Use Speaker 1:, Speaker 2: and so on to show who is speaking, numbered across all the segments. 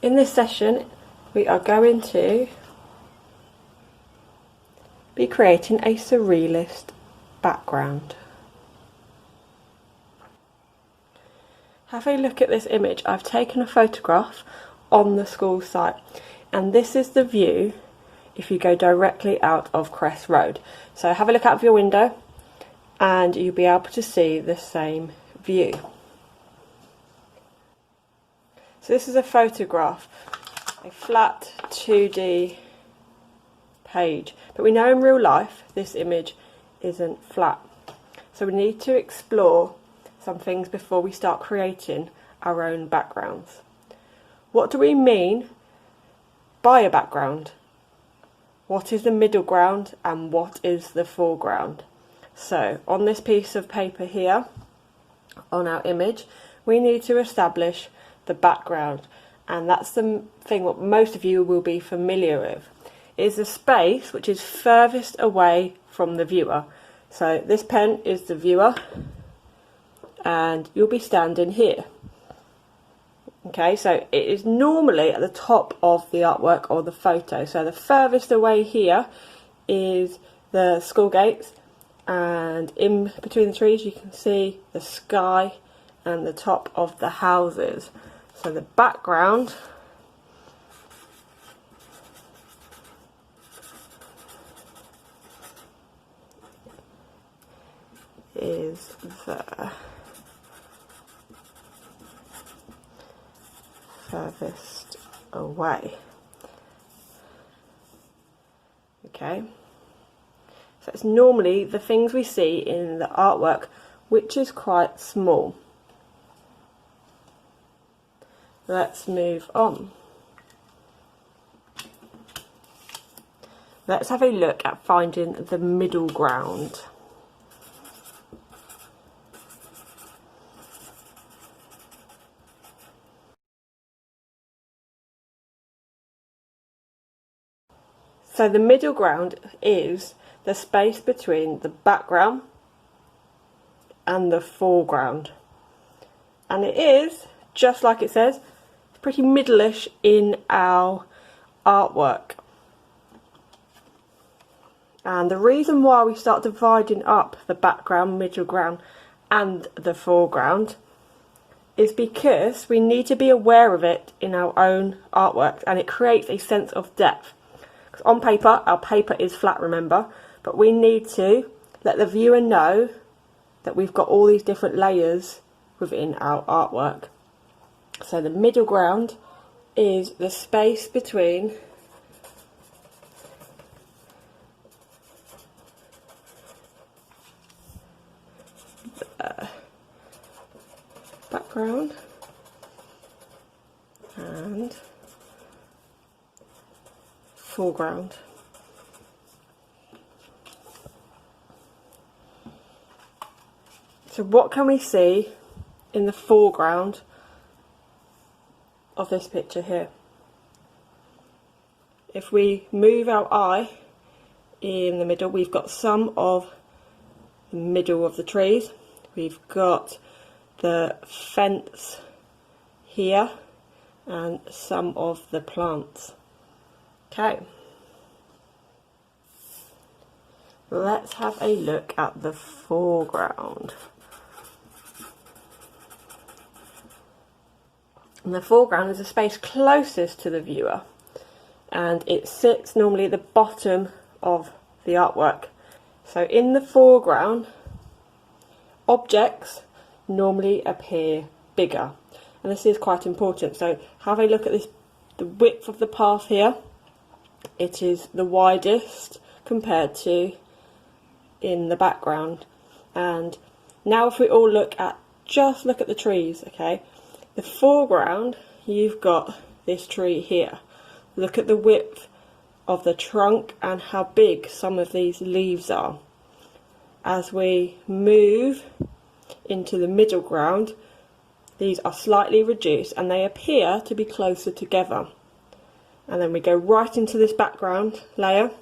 Speaker 1: In this session we are going to be creating a surrealist background. Have a look at this image. I've taken a photograph on the school site, and this is the view if you go directly out of Crest Road. So have a look out of your window and you'll be able to see the same view. So this is a photograph, a flat 2D page, but we know in real life this image isn't flat. So we need to explore some things before we start creating our own backgrounds. What do we mean by a background? What is the middle ground and what is the foreground? So on this piece of paper here, on our image, we need to establish the background, and that's the thing what most of you will be familiar with. It is the space which is furthest away from the viewer. So this pen is the viewer and you'll be standing here. Okay, so it is normally at the top of the artwork or the photo. So the furthest away here is the school gates, and in between the trees you can see the sky and the top of the houses. So the background is the furthest away. Okay, so it's normally the things we see in the artwork which is quite small. Let's move on. Let's have a look at finding the middle ground. So the middle ground is the space between the background and the foreground. And it is, just like it says, pretty middle-ish in our artwork. And the reason why we start dividing up the background, middle ground and the foreground is because we need to be aware of it in our own artwork, and it creates a sense of depth. On paper, our paper is flat, remember, but we need to let the viewer know that we've got all these different layers within our artwork. So the middle ground is the space between the background and foreground. So what can we see in the foreground of this picture here? If we move our eye in the middle, we've got some of the middle of the trees, we've got the fence here and some of the plants. Okay, let's have a look at the foreground. And the foreground is the space closest to the viewer, and it sits normally at the bottom of the artwork. So in the foreground, objects normally appear bigger, and this is quite important. So have a look at this, the width of the path here. It is the widest compared to in the background. And now if we all look at the trees, okay, the foreground, you've got this tree here. Look at the width of the trunk and how big some of these leaves are. As we move into the middle ground, these are slightly reduced and they appear to be closer together. And then we go right into this background layer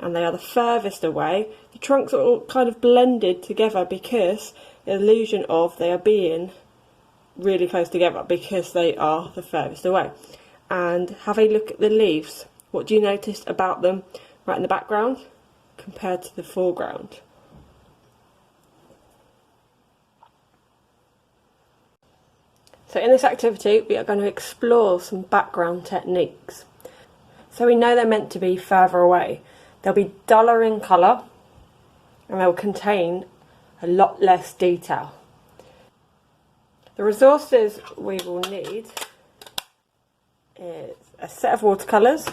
Speaker 1: and they are the furthest away. The trunks are all kind of blended together because the illusion of they are being really close together because they are the furthest away. and have a look at the leaves. What do you notice about them right in the background compared to the foreground? So in this activity we are going to explore some background techniques. So we know they're meant to be further away. They'll be duller in colour and they'll contain a lot less detail. The resources we will need is a set of watercolours,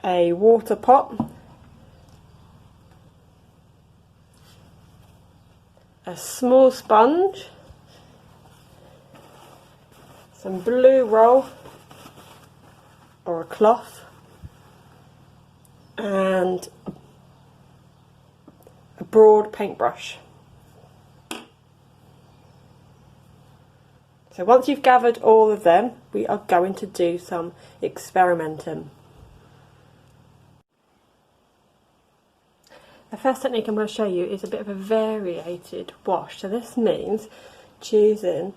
Speaker 1: a water pot, a small sponge, some blue roll or a cloth, and a broad paintbrush. So once you've gathered all of them, we are going to do some experimenting. The first technique I'm going to show you is a bit of a variated wash. So this means choosing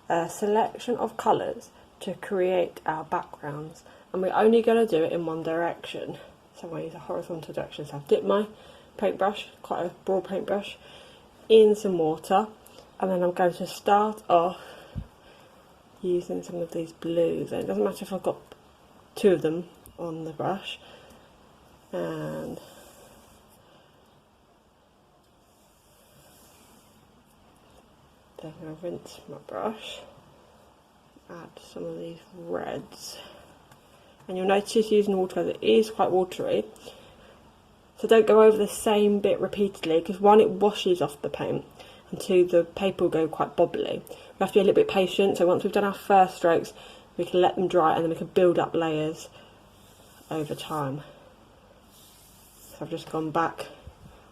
Speaker 1: a selection of colours to create our backgrounds, and we're only going to do it in one direction. So I'm going to use a horizontal direction. So I've dipped my paintbrush, quite a broad paintbrush, in some water, and then I'm going to start off using some of these blues. And it doesn't matter if I've got two of them on the brush, and then I'm going to rinse my brush, add some of these reds, and you'll notice using water that it is quite watery, so don't go over the same bit repeatedly, because one, it washes off the paint, and two, the paper will go quite bobbly. We have to be a little bit patient, so once we've done our first strokes we can let them dry and then we can build up layers over time. So I've just gone back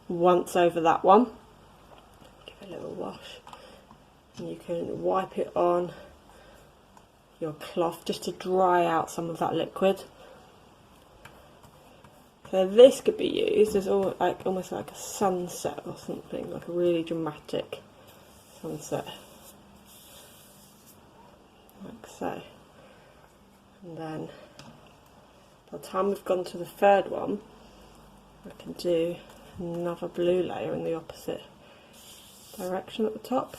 Speaker 1: once over that one, give it a little wash, and you can wipe it on your cloth just to dry out some of that liquid. So this could be used as almost like a sunset or something, like a really dramatic sunset, like so. And then by the time we've gone to the third one, I can do another blue layer in the opposite direction at the top.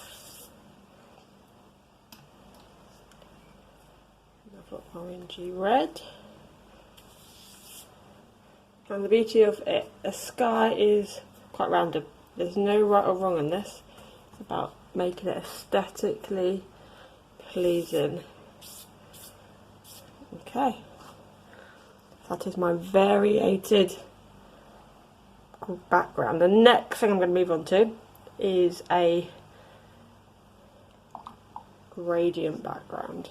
Speaker 1: Another orangey red. And the beauty of it, the sky is quite random. There's no right or wrong on this. It's about making it aesthetically pleasing. Okay, that is my variated background. The next thing I'm going to move on to is a gradient background.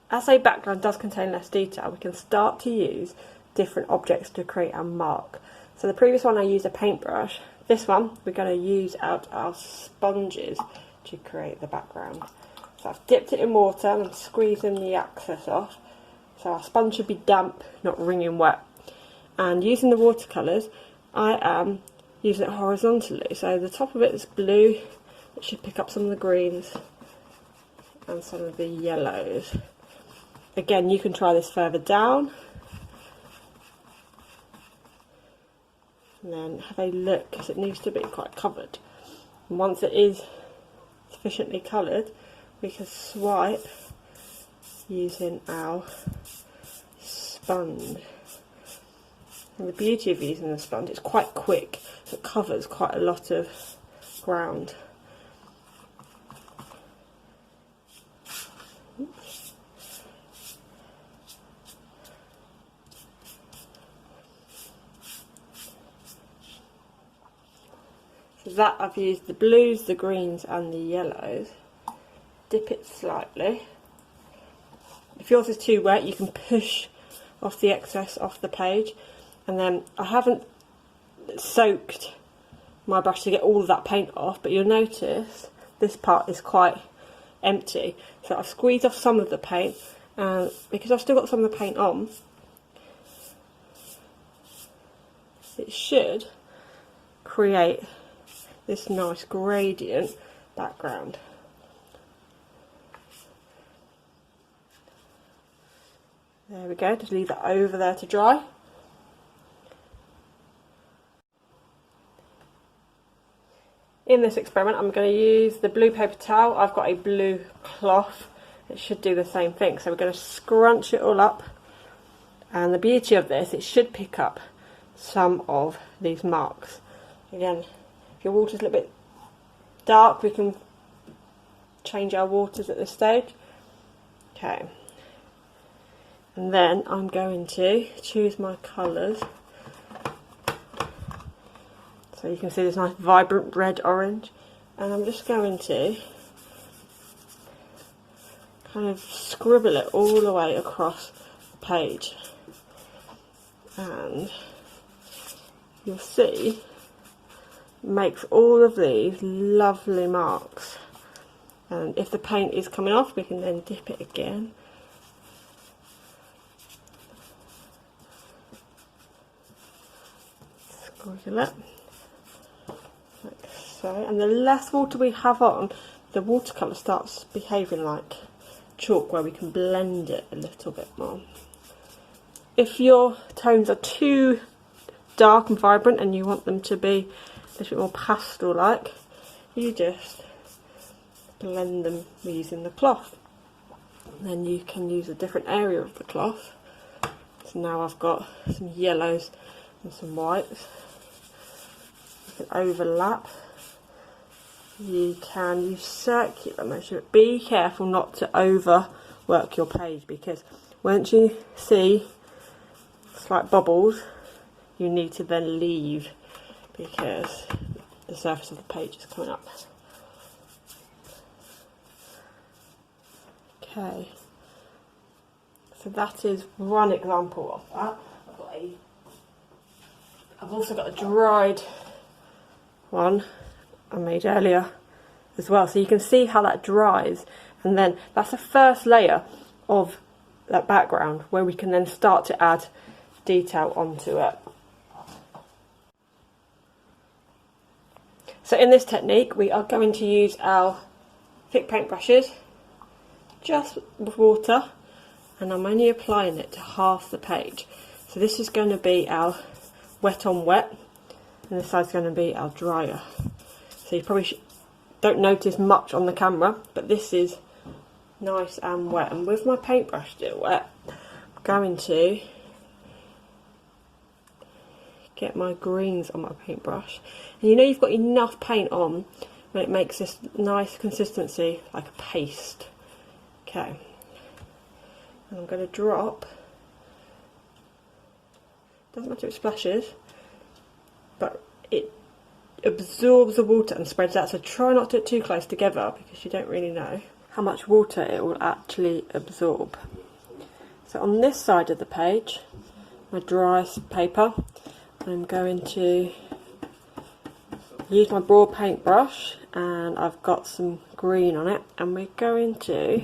Speaker 1: As a background does contain less detail, we can start to use different objects to create our mark. So the previous one I used a paintbrush. This one we're going to use out our sponges to create the background. So I've dipped it in water and I'm squeezing the excess off. So our sponge should be damp, not wringing wet. And using the watercolours, I am using it horizontally. So the top of it is blue. It should pick up some of the greens and some of the yellows. Again, you can try this further down, and then have a look, because it needs to be quite covered. And once it is sufficiently coloured, we can swipe using our sponge. And the beauty of using the sponge, it's quite quick, so it covers quite a lot of ground. For that I've used the blues, the greens and the yellows. Dip it slightly. If yours is too wet, you can push off the excess off the page. And then I haven't soaked my brush to get all of that paint off, but you'll notice this part is quite empty. So I've squeezed off some of the paint, and because I've still got some of the paint on, it should create this nice gradient background. There we go, just leave that over there to dry. In this experiment I'm going to use the blue paper towel. I've got a blue cloth. It should do the same thing. So we're going to scrunch it all up. And the beauty of this, it should pick up some of these marks. Again, if your water's a little bit dark, we can change our waters at this stage. Okay. And then I'm going to choose my colours. So you can see this nice vibrant red orange, and I'm just going to kind of scribble it all the way across the page, and you'll see it makes all of these lovely marks. And if the paint is coming off, we can then dip it again. Squiggle it. Like so. And the less water we have on, the watercolour starts behaving like chalk, where we can blend it a little bit more. If your tones are too dark and vibrant and you want them to be a little bit more pastel-like, you just blend them using the cloth. And then you can use a different area of the cloth. So now I've got some yellows and some whites. You can overlap. You can use circular motion. Be careful not to overwork your page, because once you see slight bubbles, you need to then leave, because the surface of the page is coming up. Okay, so that is one example of that. I've also got a dried one I made earlier as well, so you can see how that dries, and then that's the first layer of that background where we can then start to add detail onto it. So in this technique we are going to use our thick paint brushes just with water, and I'm only applying it to half the page. So this is going to be our wet on wet, and this side's going to be our drier. So you probably don't notice much on the camera, but this is nice and wet. And with my paintbrush still wet, I'm going to get my greens on my paintbrush. And you know you've got enough paint on when it makes this nice consistency like a paste. Okay, and I'm going to drop, doesn't matter if it splashes, but it absorbs the water and spreads out, so try not to get too close together, because you don't really know how much water it will actually absorb. So on this side of the page, my dry paper, I'm going to use my broad paintbrush, and I've got some green on it, and we're going to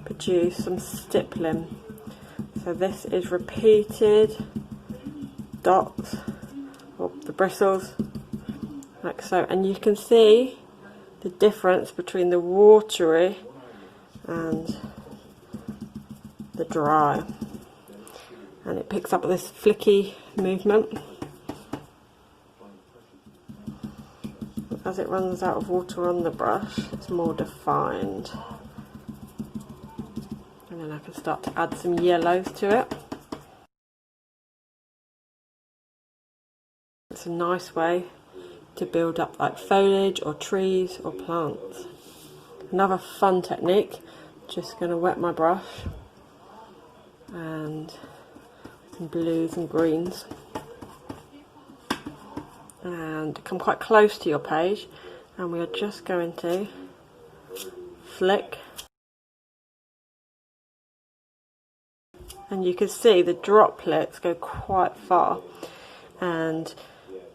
Speaker 1: produce some stippling. So this is repeated dots, or the bristles, like so, and you can see the difference between the watery and the dry, and it picks up this flicky movement as it runs out of water on the brush. It's more defined, and then I can start to add some yellows to it. It's a nice way to build up like foliage or trees or plants. Another fun technique, just going to wet my brush and some blues and greens, and come quite close to your page, and we are just going to flick, and you can see the droplets go quite far, and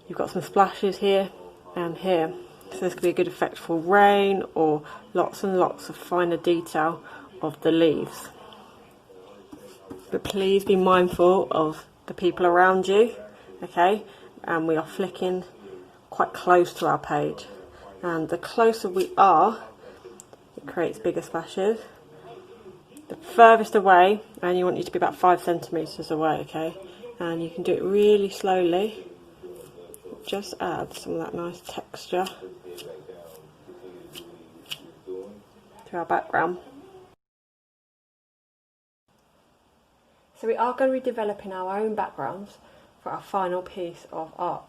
Speaker 1: you've got some splashes here and here, so this could be a good effect for rain or lots and lots of finer detail of the leaves. But please be mindful of the people around you, okay? And we are flicking quite close to our page, and the closer we are, it creates bigger splashes. The furthest away, and you want you to be about 5 centimetres away, okay? And you can do it really slowly. Just add some of that nice texture to our background. So we are going to be developing our own backgrounds for our final piece of art.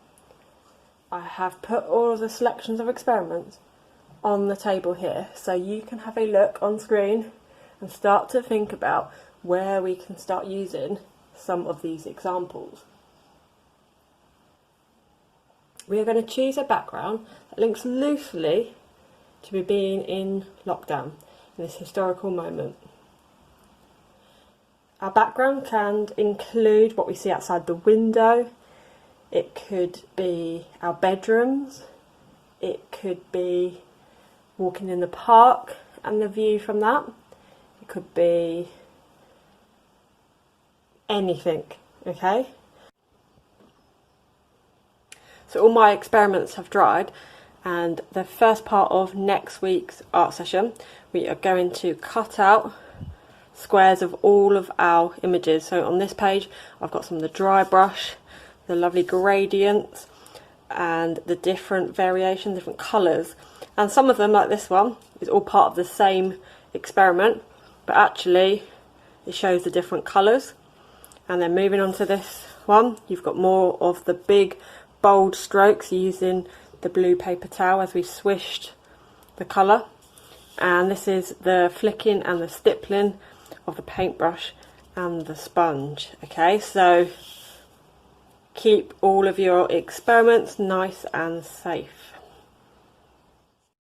Speaker 1: I have put all of the selections of experiments on the table here, so you can have a look on screen and start to think about where we can start using some of these examples. We are going to choose a background that links loosely to being in lockdown in this historical moment. Our background can include what we see outside the window. It could be our bedrooms. It could be walking in the park and the view from that. It could be anything, okay? So all my experiments have dried, and the first part of next week's art session, we are going to cut out squares of all of our images. So on this page, I've got some of the dry brush, the lovely gradients, and the different variations, different colours. And some of them, like this one, is all part of the same experiment, but actually it shows the different colours. And then moving on to this one, you've got more of the big, bold strokes using the blue paper towel as we swished the colour. And this is the flicking and the stippling of the paintbrush and the sponge. Okay, so keep all of your experiments nice and safe.